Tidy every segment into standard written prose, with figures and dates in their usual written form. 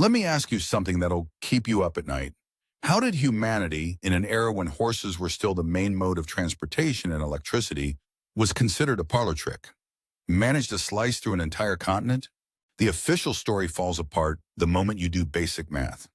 Let me ask you something that'll keep you up at night. How did humanity, in an era when horses were still the main mode of transportation and electricity was considered a parlor trick, manage to slice through an entire continent? The official story falls apart the moment you do basic math.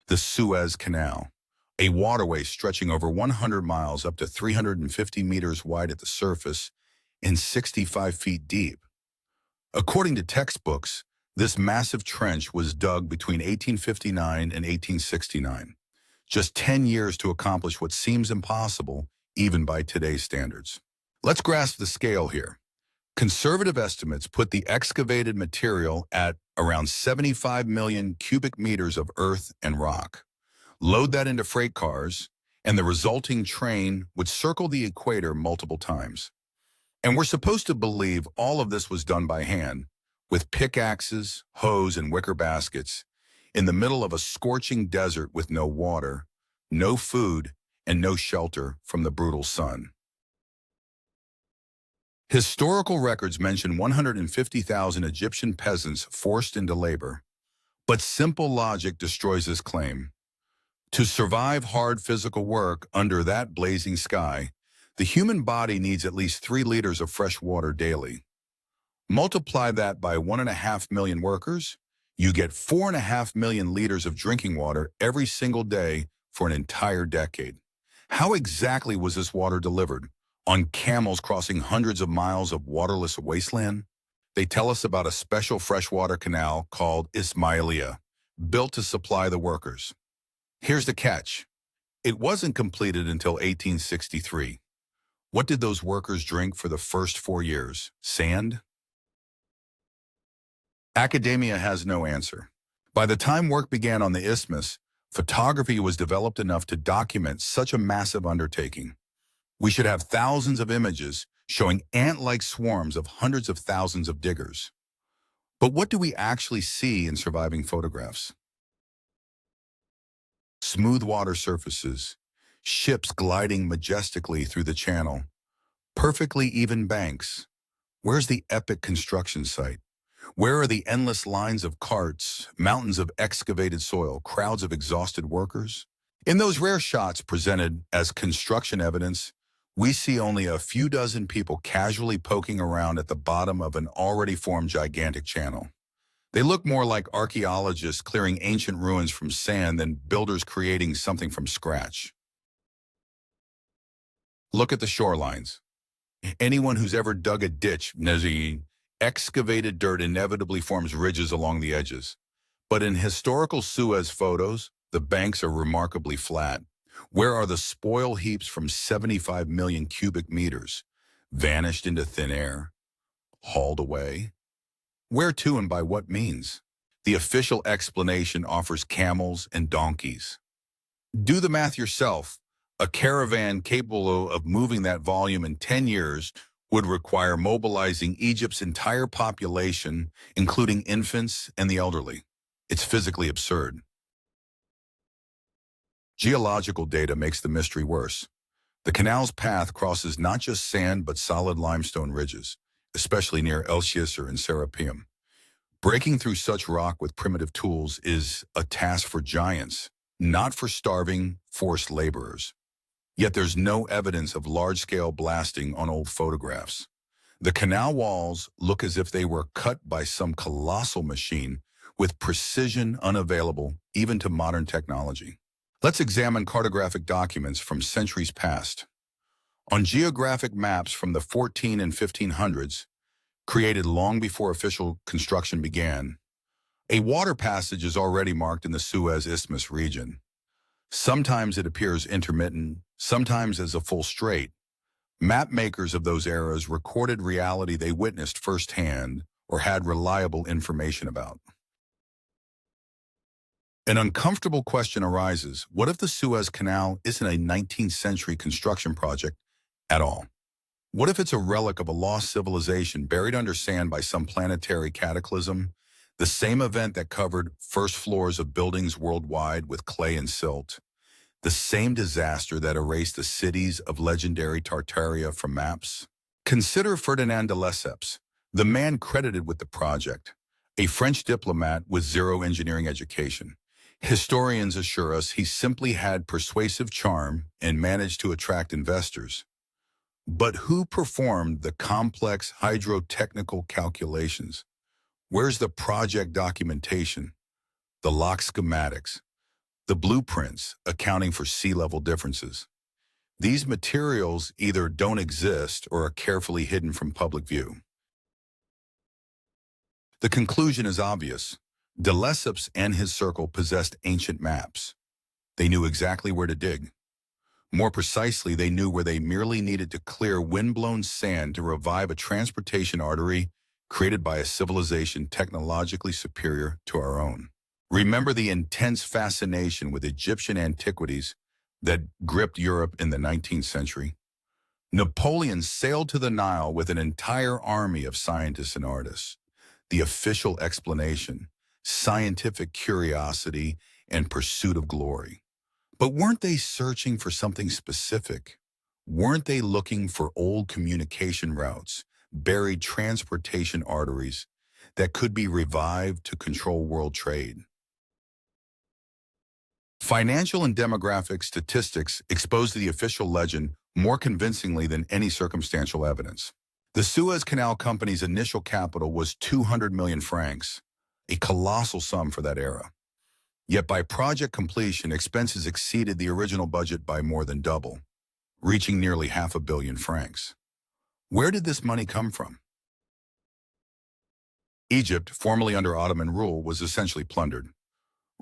The Suez Canal, a waterway stretching over 100 miles up to 350 meters wide at the surface and 65 feet deep. According to textbooks, this massive trench was dug between 1859 and 1869, just 10 years to accomplish what seems impossible even by today's standards. Let's grasp the scale here. Conservative estimates put the excavated material at around 75 million cubic meters of earth and rock. Load that into freight cars, and the resulting train would circle the equator multiple times. And we're supposed to believe all of this was done by hand, with pickaxes, hoes, and wicker baskets, in the middle of a scorching desert with no water, no food, and no shelter from the brutal sun. Historical records mention 150,000 Egyptian peasants forced into labor, but simple logic destroys this claim. To survive hard physical work under that blazing sky, the human body needs at least 3 liters of fresh water daily. Multiply that by 1.5 million workers, you get 4.5 million liters of drinking water every single day for an entire decade. How exactly was this water delivered? On camels crossing hundreds of miles of waterless wasteland? They tell us about a special freshwater canal called Ismailia, built to supply the workers. Here's the catch. It wasn't completed until 1863. What did those workers drink for the first 4 years? Sand? Academia has no answer. By the time work began on the isthmus, photography was developed enough to document such a massive undertaking. We should have thousands of images showing ant-like swarms of hundreds of thousands of diggers. But what do we actually see in surviving photographs? Smooth water surfaces, ships gliding majestically through the channel, perfectly even banks. Where's the epic construction site? Where are the endless lines of carts, mountains of excavated soil, crowds of exhausted workers? In those rare shots presented as construction evidence, we see only a few dozen people casually poking around at the bottom of an already formed gigantic channel. They look more like archaeologists clearing ancient ruins from sand than builders creating something from scratch. Look at the shorelines. Anyone who's ever dug a ditch knows the excavated dirt inevitably forms ridges along the edges. But in historical Suez photos, the banks are remarkably flat. Where are the spoil heaps from 75 million cubic meters? Vanished into thin air? Hauled away? Where to and by what means? The official explanation offers camels and donkeys. Do the math yourself. A caravan capable of moving that volume in 10 years would require mobilizing Egypt's entire population, including infants and the elderly. It's physically absurd. Geological data makes the mystery worse. The canal's path crosses not just sand but solid limestone ridges, especially near El Shisr and Serapeum. Breaking through such rock with primitive tools is a task for giants, not for starving, forced laborers. Yet there's no evidence of large-scale blasting on old photographs. The canal walls look as if they were cut by some colossal machine with precision unavailable even to modern technology. Let's examine cartographic documents from centuries past. On geographic maps from the 14 and 1500s, created long before official construction began, a water passage is already marked in the Suez Isthmus region. Sometimes it appears intermittent, sometimes as a full strait. Map makers of those eras recorded reality they witnessed firsthand or had reliable information about. An uncomfortable question arises. What if the Suez Canal isn't a 19th century construction project at all? What if it's a relic of a lost civilization buried under sand by some planetary cataclysm? The same event that covered first floors of buildings worldwide with clay and silt. The same disaster that erased the cities of legendary Tartaria from maps. Consider Ferdinand de Lesseps, the man credited with the project, a French diplomat with zero engineering education. Historians assure us he simply had persuasive charm and managed to attract investors. But who performed the complex hydrotechnical calculations? Where's the project documentation, the lock schematics, the blueprints accounting for sea level differences? These materials either don't exist or are carefully hidden from public view. The conclusion is obvious. De Lesseps and his circle possessed ancient maps. They knew exactly where to dig. More precisely, they knew where they merely needed to clear wind-blown sand to revive a transportation artery created by a civilization technologically superior to our own. Remember the intense fascination with Egyptian antiquities that gripped Europe in the 19th century? Napoleon sailed to the Nile with an entire army of scientists and artists. The official explanation, scientific curiosity, and pursuit of glory. But weren't they searching for something specific? Weren't they looking for old communication routes, buried transportation arteries that could be revived to control world trade? Financial and demographic statistics expose the official legend more convincingly than any circumstantial evidence. The Suez Canal Company's initial capital was 200 million francs, a colossal sum for that era. Yet by project completion, expenses exceeded the original budget by more than double, reaching nearly $500 million francs. Where did this money come from? Egypt, formerly under Ottoman rule, was essentially plundered.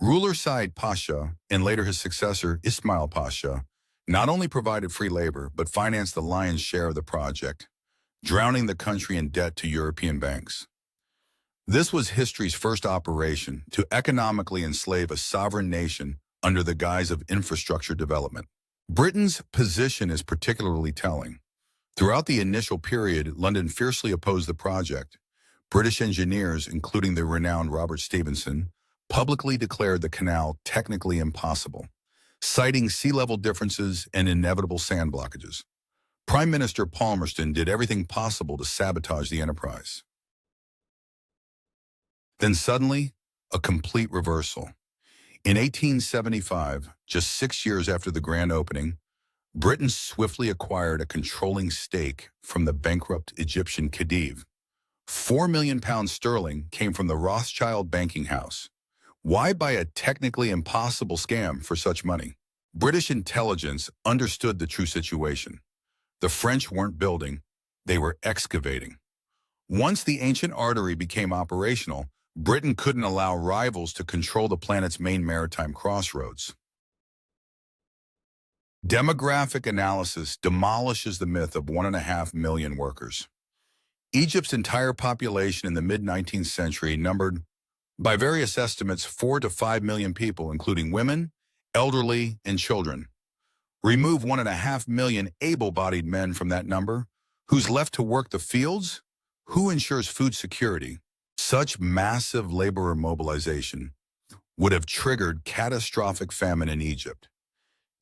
Ruler Said Pasha, and later his successor Ismail Pasha, not only provided free labor, but financed the lion's share of the project, drowning the country in debt to European banks. This was history's first operation to economically enslave a sovereign nation under the guise of infrastructure development. Britain's position is particularly telling. Throughout the initial period, London fiercely opposed the project. British engineers, including the renowned Robert Stephenson, publicly declared the canal technically impossible, citing sea level differences and inevitable sand blockages. Prime Minister Palmerston did everything possible to sabotage the enterprise. Then suddenly, a complete reversal. In 1875, just 6 years after the grand opening, Britain swiftly acquired a controlling stake from the bankrupt Egyptian Khedive. £4 million sterling came from the Rothschild banking house. Why buy a technically impossible scam for such money? British intelligence understood the true situation. The French weren't building, they were excavating. Once the ancient artery became operational, Britain couldn't allow rivals to control the planet's main maritime crossroads. Demographic analysis demolishes the myth of 1.5 million workers. Egypt's entire population in the mid-19th century numbered, by various estimates, 4 to 5 million people, including women, elderly, and children. Remove 1.5 million able-bodied men from that number. Who's left to work the fields? Who ensures food security? Such massive labor mobilization would have triggered catastrophic famine in Egypt.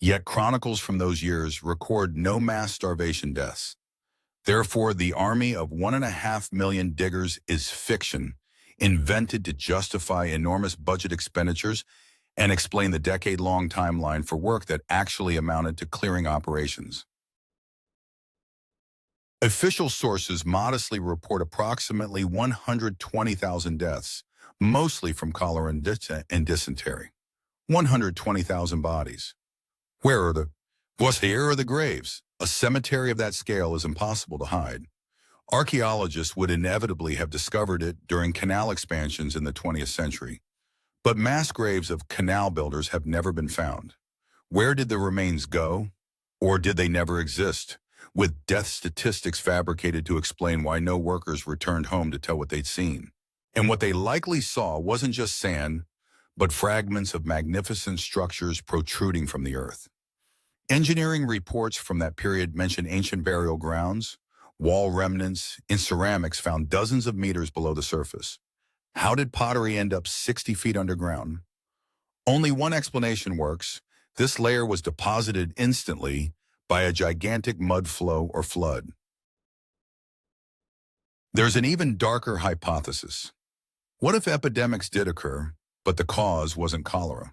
Yet chronicles from those years record no mass starvation deaths. Therefore, the army of 1.5 million diggers is fiction, invented to justify enormous budget expenditures and explain the decade-long timeline for work that actually amounted to clearing operations. Official sources modestly report approximately 120,000 deaths, mostly from cholera and dysentery. 120,000 bodies. Where are the graves? A cemetery of that scale is impossible to hide. Archaeologists would inevitably have discovered it during canal expansions in the 20th century. But mass graves of canal builders have never been found. Where did the remains go? Or did they never exist, with death statistics fabricated to explain why no workers returned home to tell what they'd seen? And what they likely saw wasn't just sand, but fragments of magnificent structures protruding from the earth. Engineering reports from that period mention ancient burial grounds, wall remnants, and ceramics found dozens of meters below the surface. How did pottery end up 60 feet underground? Only one explanation works. This layer was deposited instantly by a gigantic mud flow or flood. There's an even darker hypothesis. What if epidemics did occur, but the cause wasn't cholera?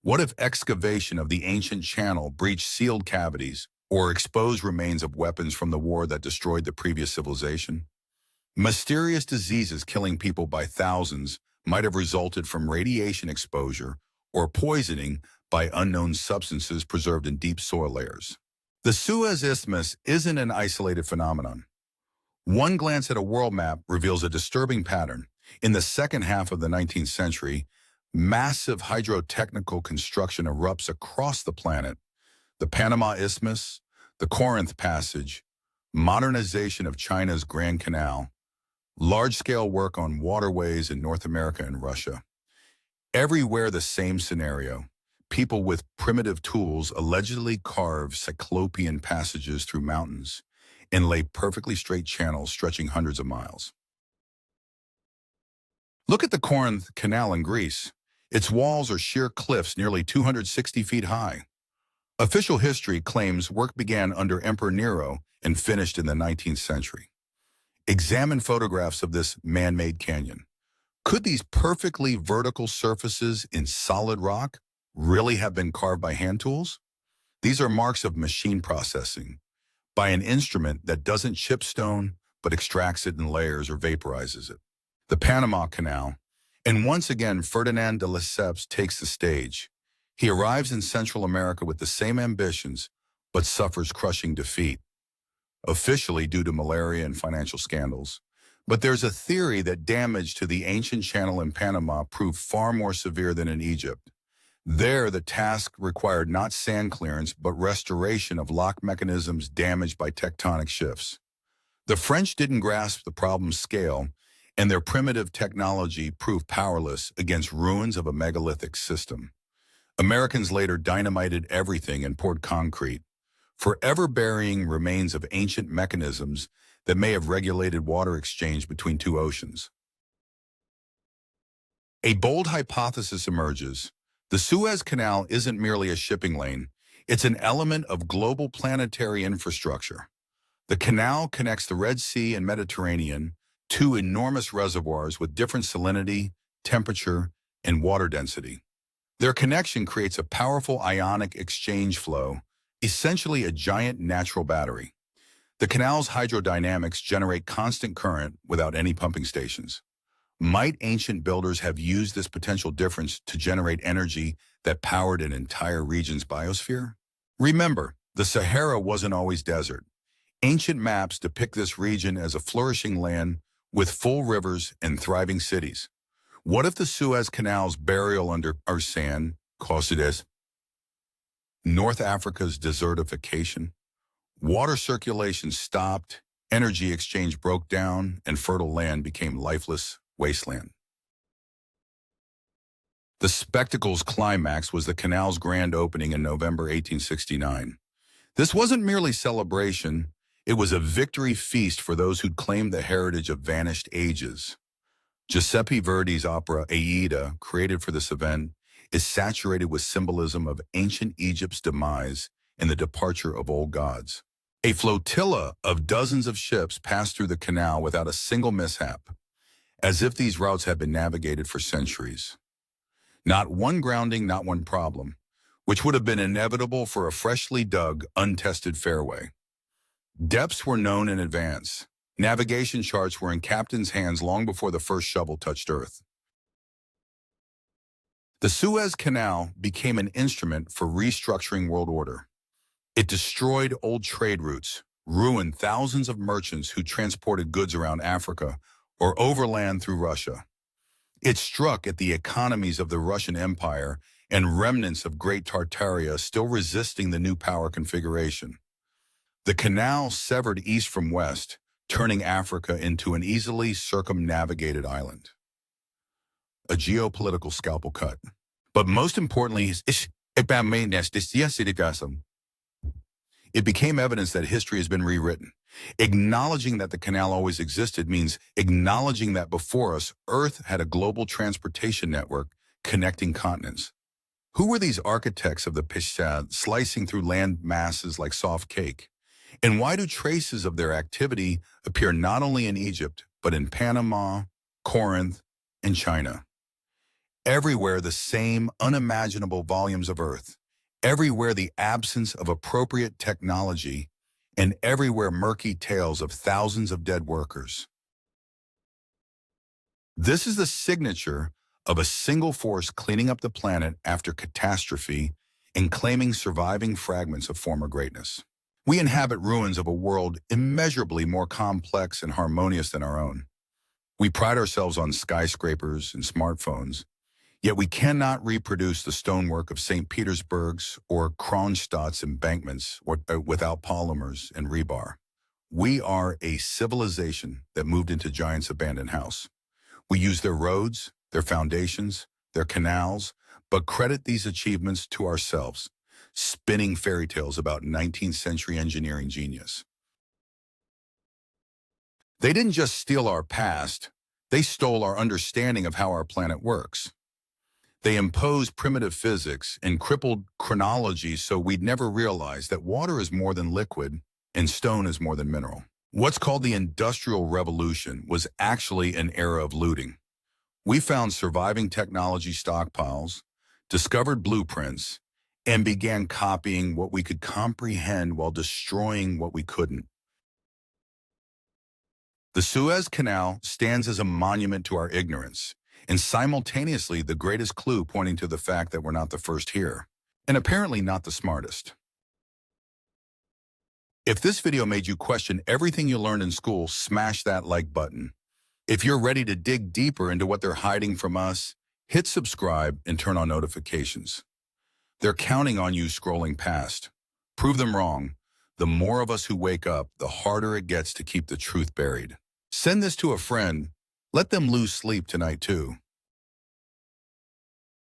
What if excavation of the ancient channel breached sealed cavities or exposed remains of weapons from the war that destroyed the previous civilization? Mysterious diseases killing people by thousands might have resulted from radiation exposure or poisoning by unknown substances preserved in deep soil layers. The Suez Isthmus isn't an isolated phenomenon. One glance at a world map reveals a disturbing pattern. In the second half of the 19th century, massive hydrotechnical construction erupts across the planet. The Panama Isthmus, the Corinth Passage, modernization of China's Grand Canal, large-scale work on waterways in North America and Russia. Everywhere the same scenario. People with primitive tools allegedly carve cyclopean passages through mountains and lay perfectly straight channels stretching hundreds of miles. Look at the Corinth Canal in Greece. Its walls are sheer cliffs nearly 260 feet high. Official history claims work began under Emperor Nero and finished in the 19th century. Examine photographs of this man-made canyon. Could these perfectly vertical surfaces in solid rock really have been carved by hand tools? These are marks of machine processing, by an instrument that doesn't chip stone but extracts it in layers or vaporizes it. The Panama Canal, and once again Ferdinand de Lesseps takes the stage. He arrives in Central America with the same ambitions, but suffers crushing defeat, officially due to malaria and financial scandals. But there's a theory that damage to the ancient channel in Panama proved far more severe than in Egypt. There, the task required not sand clearance, but restoration of lock mechanisms damaged by tectonic shifts. The French didn't grasp the problem's scale, and their primitive technology proved powerless against ruins of a megalithic system. Americans later dynamited everything and poured concrete, forever burying remains of ancient mechanisms that may have regulated water exchange between two oceans. A bold hypothesis emerges. The Suez Canal isn't merely a shipping lane, it's an element of global planetary infrastructure. The canal connects the Red Sea and Mediterranean, two enormous reservoirs with different salinity, temperature, and water density. Their connection creates a powerful ionic exchange flow, essentially a giant natural battery. The canal's hydrodynamics generate constant current without any pumping stations. Might ancient builders have used this potential difference to generate energy that powered an entire region's biosphere? Remember, the Sahara wasn't always desert. Ancient maps depict this region as a flourishing land with full rivers and thriving cities. What if the Suez Canal's burial under our sand caused it as North Africa's desertification? Water circulation stopped, energy exchange broke down, and fertile land became lifeless wasteland. The spectacle's climax was the canal's grand opening in November 1869. This wasn't merely celebration, it was a victory feast for those who'd claimed the heritage of vanished ages. Giuseppe Verdi's opera Aida, created for this event, is saturated with symbolism of ancient Egypt's demise and the departure of old gods. A flotilla of dozens of ships passed through the canal without a single mishap, as if these routes had been navigated for centuries. Not one grounding, not one problem, which would have been inevitable for a freshly dug, untested fairway. Depths were known in advance. Navigation charts were in captains' hands long before the first shovel touched earth. The Suez Canal became an instrument for restructuring world order. It destroyed old trade routes, ruined thousands of merchants who transported goods around Africa or overland through Russia. It struck at the economies of the Russian Empire and remnants of Great Tartaria still resisting the new power configuration. The canal severed east from west, turning Africa into an easily circumnavigated island. A geopolitical scalpel cut. But most importantly, it became evidence that history has been rewritten. Acknowledging that the canal always existed means acknowledging that before us, Earth had a global transportation network connecting continents. Who were these architects of the Pishad, slicing through land masses like soft cake? And why do traces of their activity appear not only in Egypt, but in Panama, Corinth, and China. Everywhere the same unimaginable volumes of Earth. Everywhere the absence of appropriate technology, and everywhere murky tales of thousands of dead workers. This is the signature of a single force cleaning up the planet after catastrophe and claiming surviving fragments of former greatness. We inhabit ruins of a world immeasurably more complex and harmonious than our own. We pride ourselves on skyscrapers and smartphones, yet we cannot reproduce the stonework of St. Petersburg's or Kronstadt's embankments without polymers and rebar. We are a civilization that moved into giants' abandoned house. We use their roads, their foundations, their canals, but credit these achievements to ourselves, spinning fairy tales about 19th century engineering genius. They didn't just steal our past, they stole our understanding of how our planet works. They imposed primitive physics and crippled chronology so we'd never realize that water is more than liquid and stone is more than mineral. What's called the Industrial Revolution was actually an era of looting. We found surviving technology stockpiles, discovered blueprints, and began copying what we could comprehend while destroying what we couldn't. The Suez Canal stands as a monument to our ignorance, and simultaneously the greatest clue pointing to the fact that we're not the first here, and apparently not the smartest. If this video made you question everything you learned in school, smash that like button. If you're ready to dig deeper into what they're hiding from us, hit subscribe and turn on notifications. They're counting on you scrolling past. Prove them wrong. The more of us who wake up, the harder it gets to keep the truth buried. Send this to a friend. Let them lose sleep tonight too.